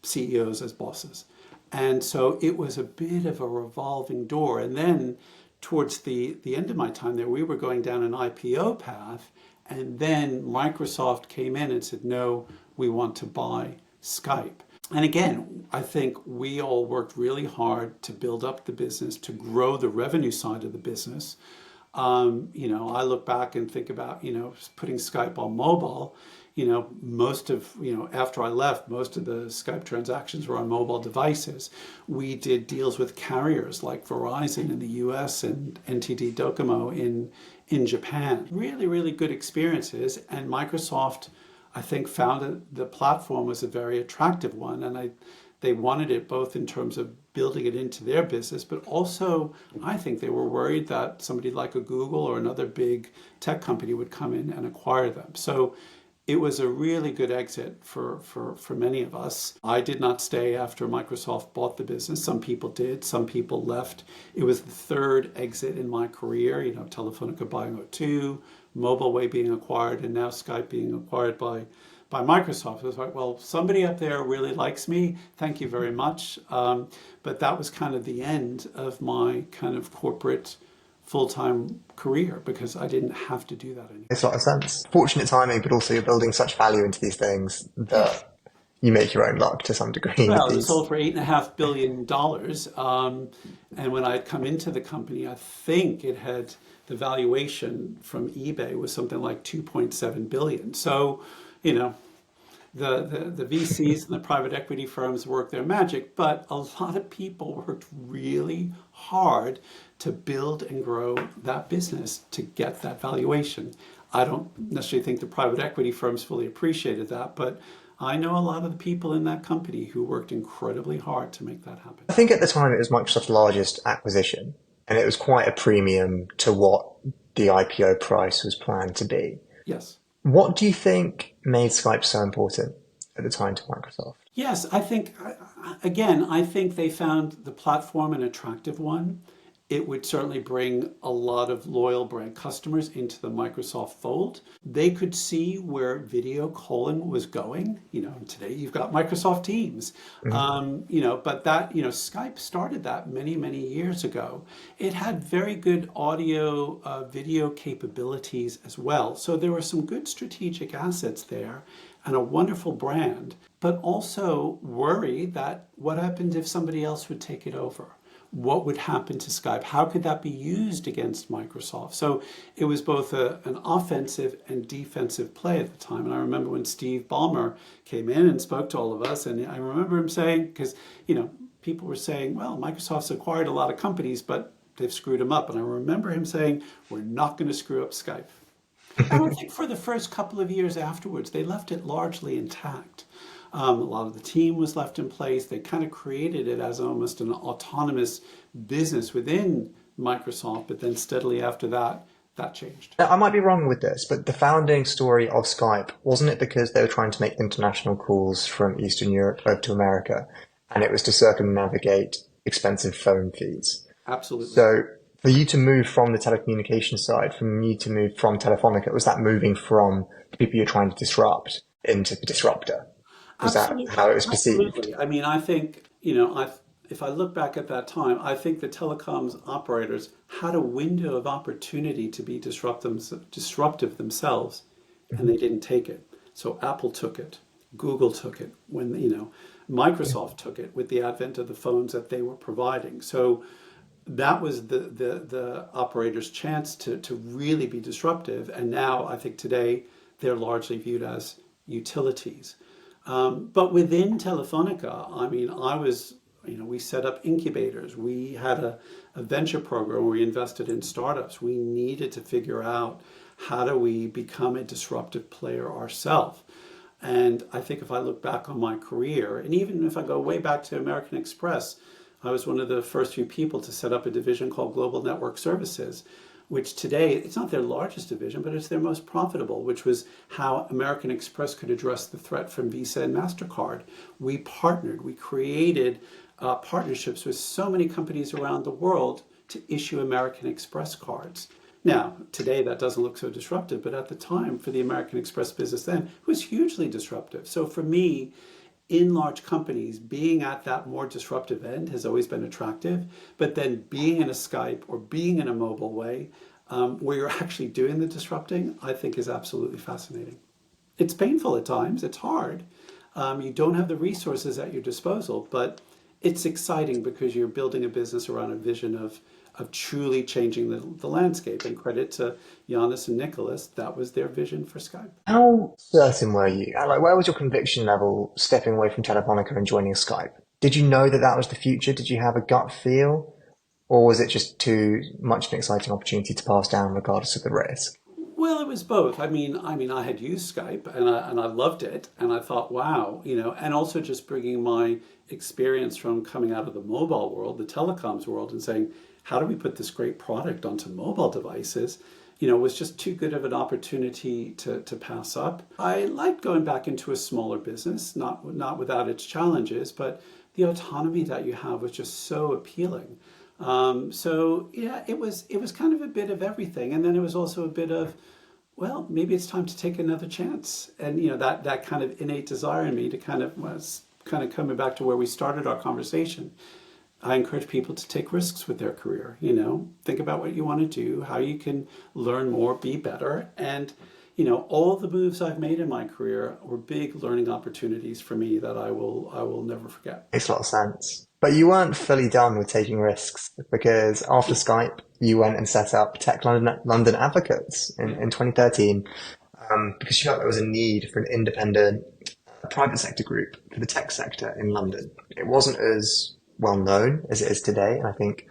CEOs as bosses. And so it was a bit of a revolving door. And then towards the end of my time there, we were going down an IPO path. And then Microsoft came in and said, no, we want to buy Skype. And again, I think we all worked really hard to build up the business, to grow the revenue side of the business. I look back and think about, putting Skype on mobile. After I left, most of the Skype transactions were on mobile devices. We did deals with carriers like Verizon in the US and NTT Docomo in Japan. Really, really good experiences. And Microsoft, I think, found that the platform was a very attractive one. And they wanted it both in terms of building it into their business, but also I think they were worried that somebody like a Google or another big tech company would come in and acquire them. So it was a really good exit for many of us. I did not stay after Microsoft bought the business. Some people did, some people left. It was the third exit in my career, Telefonica buying O2, Mobileway being acquired, and now Skype being acquired by Microsoft. It was like, well, somebody up there really likes me. Thank you very much. But that was kind of the end of my kind of corporate full-time career because I didn't have to do that anymore. Makes a lot of sense. Fortunate timing, but also you're building such value into these things that you make your own luck to some degree. Well, it sold for $8.5 billion. And when I had come into the company, I think it had the valuation from eBay was something like 2.7 billion. So, the VCs and the private equity firms work their magic, but a lot of people worked really hard to build and grow that business to get that valuation. I don't necessarily think the private equity firms fully appreciated that, but I know a lot of the people in that company who worked incredibly hard to make that happen. I think at the time it was Microsoft's largest acquisition, and it was quite a premium to what the IPO price was planned to be. Yes. What do you think made Skype so important at the time to Microsoft? Yes, I think they found the platform an attractive one. It would certainly bring a lot of loyal brand customers into the Microsoft fold. They could see where video calling was going. Today you've got Microsoft Teams. Mhm. But Skype started that many, many years ago. It had very good audio, video capabilities as well. So there were some good strategic assets there and a wonderful brand, but also worry that what happened if somebody else would take it over? What would happen to Skype? How could that be used against Microsoft? So it was both an offensive and defensive play at the time. And I remember when Steve Ballmer came in and spoke to all of us, and I remember him saying, because people were saying, well, Microsoft's acquired a lot of companies, but they've screwed them up. And I remember him saying, we're not going to screw up Skype. And I think for the first couple of years afterwards, they left it largely intact. A lot of the team was left in place. They kind of created it as almost an autonomous business within Microsoft, but then steadily after that, that changed. Now, I might be wrong with this, but the founding story of Skype, wasn't it because they were trying to make international calls from Eastern Europe over to America, and it was to circumnavigate expensive phone fees? Absolutely. So for you to move from the telecommunications side, from you to move from Telefonica, was that moving from the people you're trying to disrupt into the disruptor? Was that Absolutely. how it was perceived? Absolutely. I mean, I think, if I look back at that time, I think the telecoms operators had a window of opportunity to be disruptive themselves, and they didn't take it. So Apple took it, Google took it, Microsoft took it with the advent of the phones that they were providing. So that was the operator's chance to really be disruptive. And now I think today they're largely viewed as utilities. But within Telefonica, I mean, we set up incubators. We had a venture program where we invested in startups. We needed to figure out how do we become a disruptive player ourselves. And I think if I look back on my career, and even if I go way back to American Express, I was one of the first few people to set up a division called Global Network Services, which today, it's not their largest division, but it's their most profitable, which was how American Express could address the threat from Visa and MasterCard. We partnered, we created partnerships with so many companies around the world to issue American Express cards. Now, today that doesn't look so disruptive, but at the time for the American Express business then, it was hugely disruptive. So for me, in large companies, being at that more disruptive end has always been attractive. But then being in a Skype or being in a Mobileway, where you're actually doing the disrupting, I think is absolutely fascinating. It's painful at times, it's hard. You don't have the resources at your disposal, but it's exciting because you're building a business around a vision of truly changing the landscape. And credit to Giannis and Nicholas, that was their vision for Skype. How certain were you? Like, where was your conviction level stepping away from Telefonica and joining Skype? Did you know that that was the future? Did you have a gut feel? Or was it just too much an exciting opportunity to pass down regardless of the risk? Well, it was both. I had used Skype and I loved it, and I thought, wow, and also just bringing my experience from coming out of the mobile world, the telecoms world, and saying, how do we put this great product onto mobile devices? Was just too good of an opportunity to pass up. I liked going back into a smaller business, not without its challenges, but the autonomy that you have was just so appealing. So yeah, it was kind of a bit of everything, and then it was also a bit of, well, maybe it's time to take another chance, and that kind of innate desire in me to kind of was kind of coming back to where we started our conversation. I encourage people to take risks with their career, think about what you want to do, how you can learn more, be better. And, all the moves I've made in my career were big learning opportunities for me that I will never forget. Makes a lot of sense. But you weren't fully done with taking risks because after Skype, you went and set up Tech London Advocates in 2013 because you felt there was a need for an independent private sector group for the tech sector in London. It wasn't as well known as it is today, and I think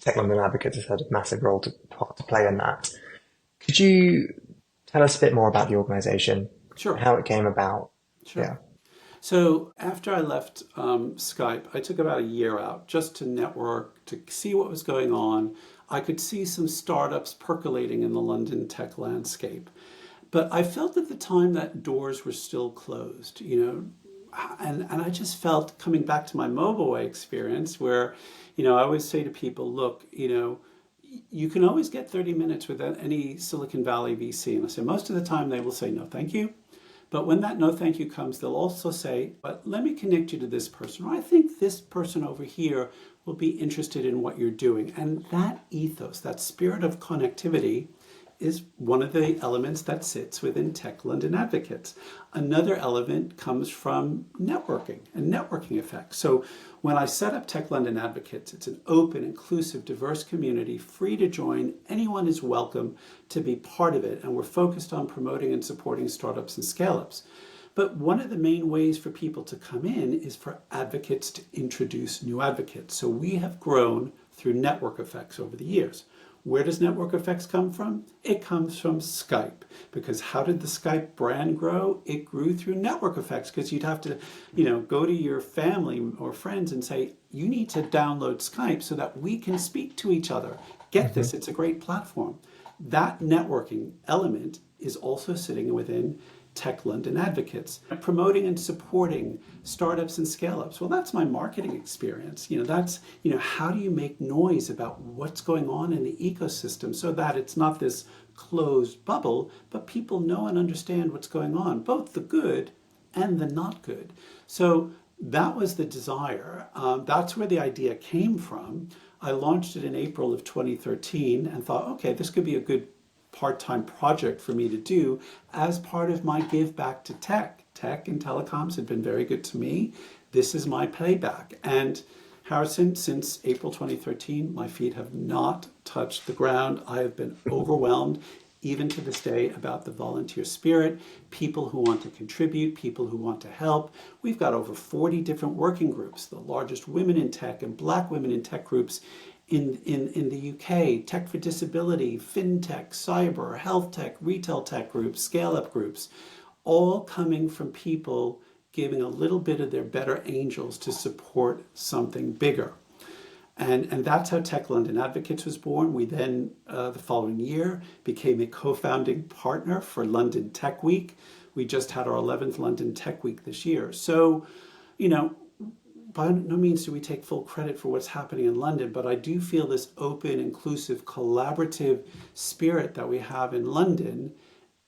Tech London Advocates has had a massive role to play in that. Could you tell us a bit more about the organisation, Sure. how it came about? Sure. Yeah. So after I left Skype, I took about a year out just to network, to see what was going on. I could see some startups percolating in the London tech landscape. But I felt at the time that doors were still closed. and I just felt, coming back to my Mobileway experience, where, I always say to people, look, you can always get 30 minutes with any Silicon Valley VC. And I say, most of the time they will say, no, thank you. But when that no thank you comes, they'll also say, but let me connect you to this person. Or I think this person over here will be interested in what you're doing. And that ethos, that spirit of connectivity, is one of the elements that sits within Tech London Advocates. Another element comes from networking and networking effects. So when I set up Tech London Advocates, it's an open, inclusive, diverse community, free to join. Anyone is welcome to be part of it. And we're focused on promoting and supporting startups and scale-ups. But one of the main ways for people to come in is for advocates to introduce new advocates. So we have grown through network effects over the years. Where does network effects come from? It comes from Skype. Because how did the Skype brand grow? It grew through network effects, because you'd have to, go to your family or friends and say, you need to download Skype so that we can speak to each other. Get this, it's a great platform. That networking element is also sitting within Tech London Advocates. Promoting and supporting startups and scale-ups. Well, that's my marketing experience. That's, how do you make noise about what's going on in the ecosystem so that it's not this closed bubble, but people know and understand what's going on, both the good and the not good. So that was the desire. That's where the idea came from. I launched it in April of 2013 and thought, okay, this could be a good part-time project for me to do as part of my give back to tech. Tech and telecoms had been very good to me. This is my payback. And Harrison, since April 2013, my feet have not touched the ground. I have been overwhelmed, even to this day, about the volunteer spirit, people who want to contribute, people who want to help. We've got over 40 different working groups, the largest women in tech and Black women in tech groups in the UK, Tech for Disability, FinTech, Cyber, Health Tech, Retail Tech groups, Scale-Up groups, all coming from people giving a little bit of their better angels to support something bigger. And that's how Tech London Advocates was born. We then, the following year, became a co-founding partner for London Tech Week. We just had our 11th London Tech Week this year. So, by no means do we take full credit for what's happening in London, but I do feel this open, inclusive, collaborative spirit that we have in London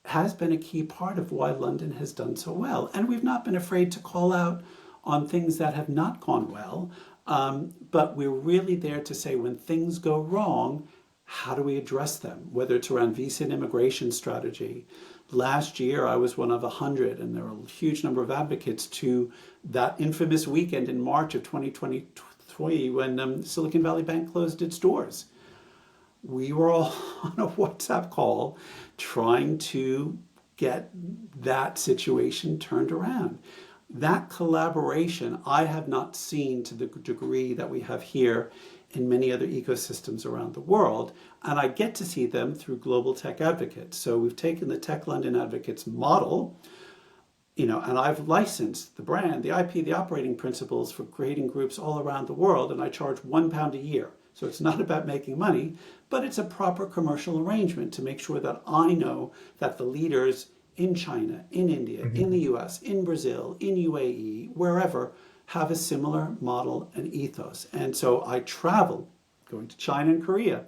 has been a key part of why London has done so well. And we've not been afraid to call out on things that have not gone well, but we're really there to say, when things go wrong, how do we address them? Whether it's around visa and immigration strategy. Last year, I was one of 100, and there were a huge number of advocates to that infamous weekend in March of 2023 when Silicon Valley Bank closed its doors. We were all on a WhatsApp call trying to get that situation turned around. That collaboration I have not seen to the degree that we have here in many other ecosystems around the world, and I get to see them through Global Tech Advocates. So we've taken the Tech London Advocates model, and I've licensed the brand, the IP, the operating principles for creating groups all around the world, and I charge £1 a year. So it's not about making money, but it's a proper commercial arrangement to make sure that I know that the leaders in China, in India, in the US, in Brazil, in UAE, wherever, have a similar model and ethos. And so I travel, going to China and Korea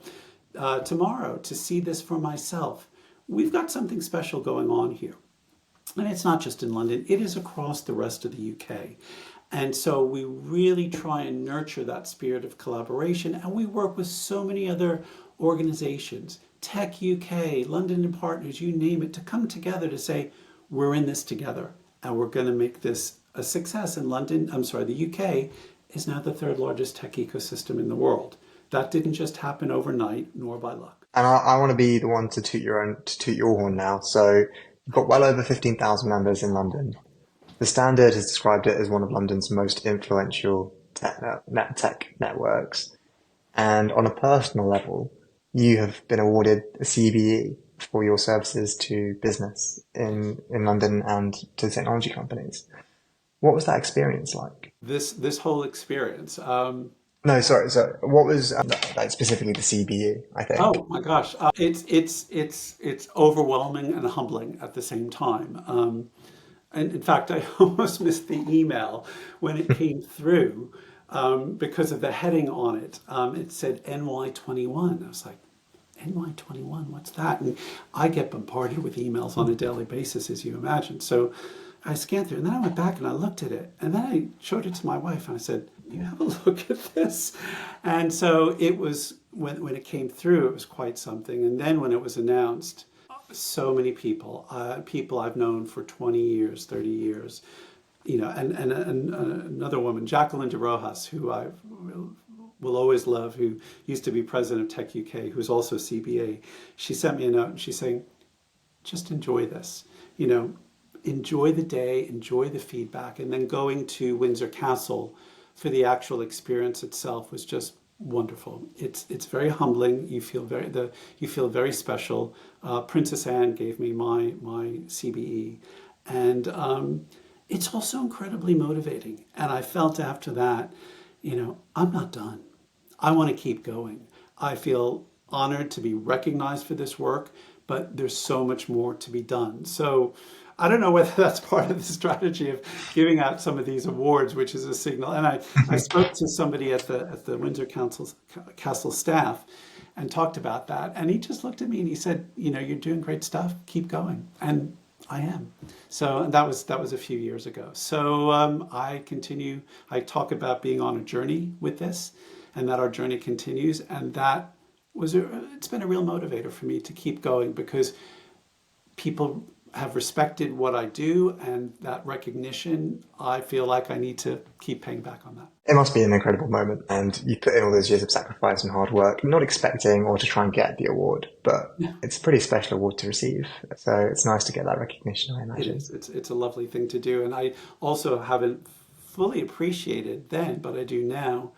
tomorrow to see this for myself. We've got something special going on here. And it's not just in London, it is across the rest of the UK. And so we really try and nurture that spirit of collaboration. And we work with so many other organizations, Tech UK, London and Partners, you name it, to come together to say, we're in this together and we're going to make this a success. In the UK is now the third largest tech ecosystem in the world. That didn't just happen overnight, nor by luck. And I want to be the one to toot your horn now. So you've got well over 15,000 members in London. The Standard has described it as one of London's most influential tech networks. And on a personal level, you have been awarded a CBE for your services to business in London and to technology companies. What was that experience like? This whole experience. No, sorry. So what was like specifically the CBE, I think? Oh my gosh, it's overwhelming and humbling at the same time. And in fact, I almost missed the email when it came through because of the heading on it. It said NY21. I was like, NY21, what's that? And I get bombarded with emails on a daily basis, as you imagine. So I scanned through, and then I went back and I looked at it, and then I showed it to my wife, and I said, "You have a look at this." And so it was when it came through, it was quite something. And then when it was announced, so many people, people I've known for 20 years, 30 years, and another woman, Jacqueline de Rojas, who I will always love, who used to be president of Tech UK, who's also CBE. She sent me a note and she's saying, just enjoy this, enjoy the day, enjoy the feedback. And then going to Windsor Castle for the actual experience itself was just wonderful. It's very humbling. You feel very special. Princess Anne gave me my CBE, and it's also incredibly motivating. And I felt after that, I'm not done. I want to keep going. I feel honored to be recognized for this work, but there's so much more to be done. So I don't know whether that's part of the strategy of giving out some of these awards, which is a signal. And I spoke to somebody at the Windsor Castle staff and talked about that. And he just looked at me and he said, you're doing great stuff. Keep going. And I am. So and that was a few years ago. So I continue. I talk about being on a journey with this, and that our journey continues. And that it's been a real motivator for me to keep going, because people have respected what I do, and that recognition, I feel like I need to keep paying back on that. It must be an incredible moment, and you put in all those years of sacrifice and hard work, not expecting or to try and get the award, but it's a pretty special award to receive. So it's nice to get that recognition, I imagine. It is. It's a lovely thing to do. And I also haven't fully appreciated then, but I do now,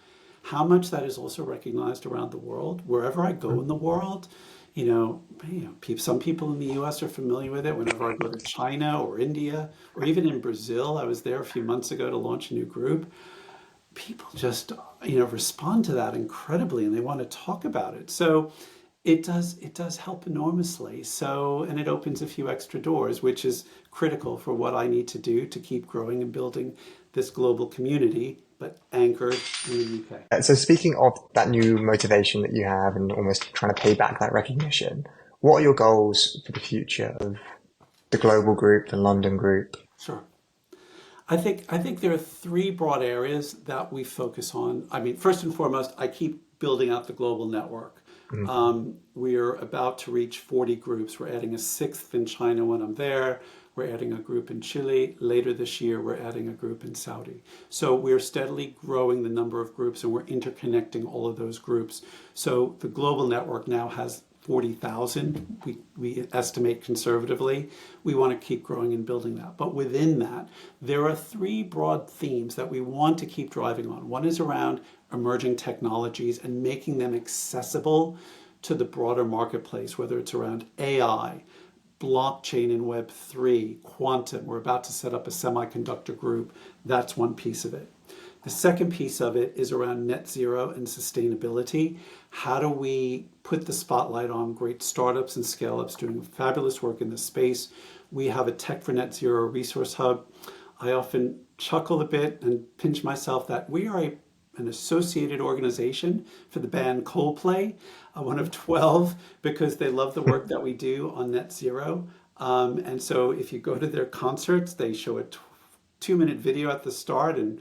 how much that is also recognized around the world. Wherever I go in the world, some people in the US are familiar with it. Whenever I go to China or India, or even in Brazil, I was there a few months ago to launch a new group. People just, respond to that incredibly, and they want to talk about it. So it does help enormously. So, and it opens a few extra doors, which is critical for what I need to do to keep growing and building this global community, but anchored in the UK. So speaking of that new motivation that you have and almost trying to pay back that recognition, what are your goals for the future of the global group, the London group? Sure. I think there are three broad areas that we focus on. I mean, first and foremost, I keep building out the global network. We are about to reach 40 groups. We're adding a sixth in China when I'm there. We're adding a group in Chile. Later this year, we're adding a group in Saudi. So we're steadily growing the number of groups, and we're interconnecting all of those groups. So the global network now has 40,000, we estimate conservatively. We want to keep growing and building that. But within that, there are three broad themes that we want to keep driving on. One is around emerging technologies and making them accessible to the broader marketplace, whether it's around AI, blockchain and Web3, quantum. We're about to set up a semiconductor group. That's one piece of it. The second piece of it is around net zero and sustainability. How do we put the spotlight on great startups and scale-ups doing fabulous work in this space? We have a Tech for Net Zero resource hub. I often chuckle a bit and pinch myself that we are an associated organization for the band Coldplay, one of 12, because they love the work that we do on net zero. And so if you go to their concerts, they show a 2-minute video at the start, and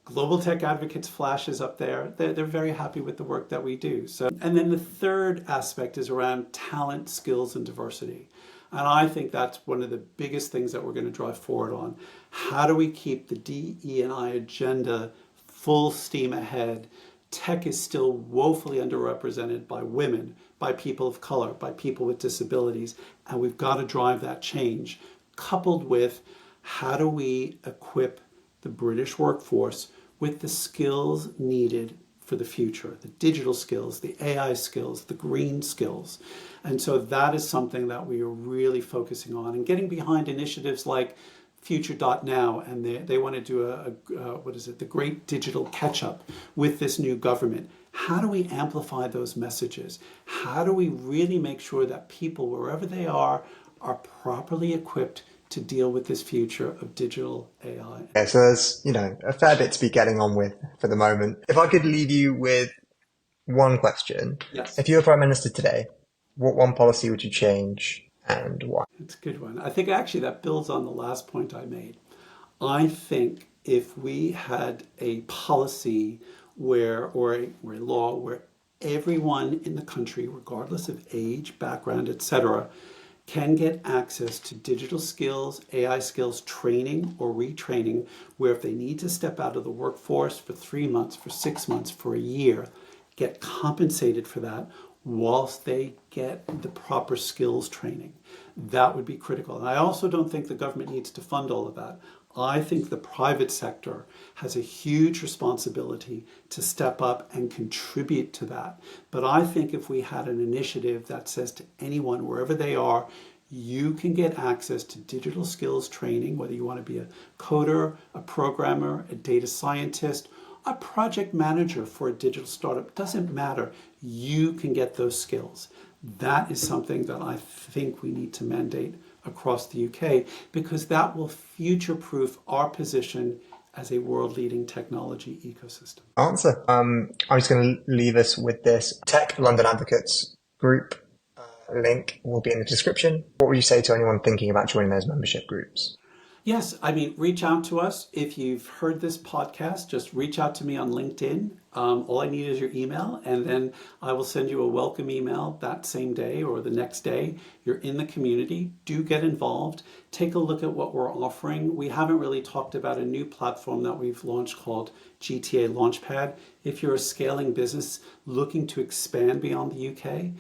Global Tech Advocates flashes up there. They're very happy with the work that we do. So, and then the third aspect is around talent, skills, and diversity. And I think that's one of the biggest things that we're going to drive forward on. How do we keep the DE&I agenda full steam ahead? Tech is still woefully underrepresented by women, by people of color, by people with disabilities, and we've got to drive that change, coupled with how do we equip the British workforce with the skills needed for the future, the digital skills, the AI skills, the green skills. And so that is something that we are really focusing on, and getting behind initiatives like Future.now, and they want to do the Great Digital Catch-up with this new government. How do we amplify those messages? How do we really make sure that people, wherever they are properly equipped to deal with this future of digital AI. Yeah, so there's, a fair bit to be getting on with for the moment. If I could leave you with one question. Yes. If you were Prime Minister today, what one policy would you change and why? It's a good one. I think actually that builds on the last point I made. I think if we had a policy or a law where everyone in the country, regardless of age, background, etc., can get access to digital skills, AI skills training or retraining, where if they need to step out of the workforce for 3 months, for 6 months, for a year, get compensated for that whilst they get the proper skills training. That would be critical. And I also don't think the government needs to fund all of that. I think the private sector has a huge responsibility to step up and contribute to that. But I think if we had an initiative that says to anyone, wherever they are, you can get access to digital skills training, whether you want to be a coder, a programmer, a data scientist, a project manager for a digital startup, doesn't matter. You can get those skills. That is something that I think we need to mandate across the UK, because that will future-proof our position as a world-leading technology ecosystem. Answer. I'm just going to leave us with this. Tech London Advocates group link will be in the description. What would you say to anyone thinking about joining those membership groups? Yes, reach out to us. If you've heard this podcast, just reach out to me on LinkedIn. All I need is your email, and then I will send you a welcome email that same day or the next day. You're in the community. Do get involved. Take a look at what we're offering. We haven't really talked about a new platform that we've launched called GTA Launchpad. If you're a scaling business looking to expand beyond the UK,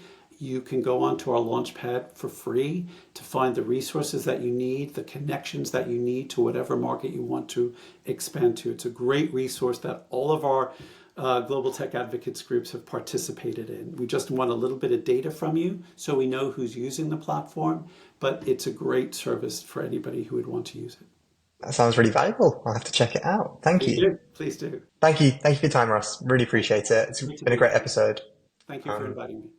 you can go onto our Launchpad for free to find the resources that you need, the connections that you need to whatever market you want to expand to. It's a great resource that all of our Global Tech Advocates groups have participated in. We just want a little bit of data from you so we know who's using the platform, but it's a great service for anybody who would want to use it. That sounds really valuable. I'll have to check it out. Thank you. Please do. Thank you. Thank you for your time, Russ. Really appreciate it. It's been a great episode. Thank you for inviting me.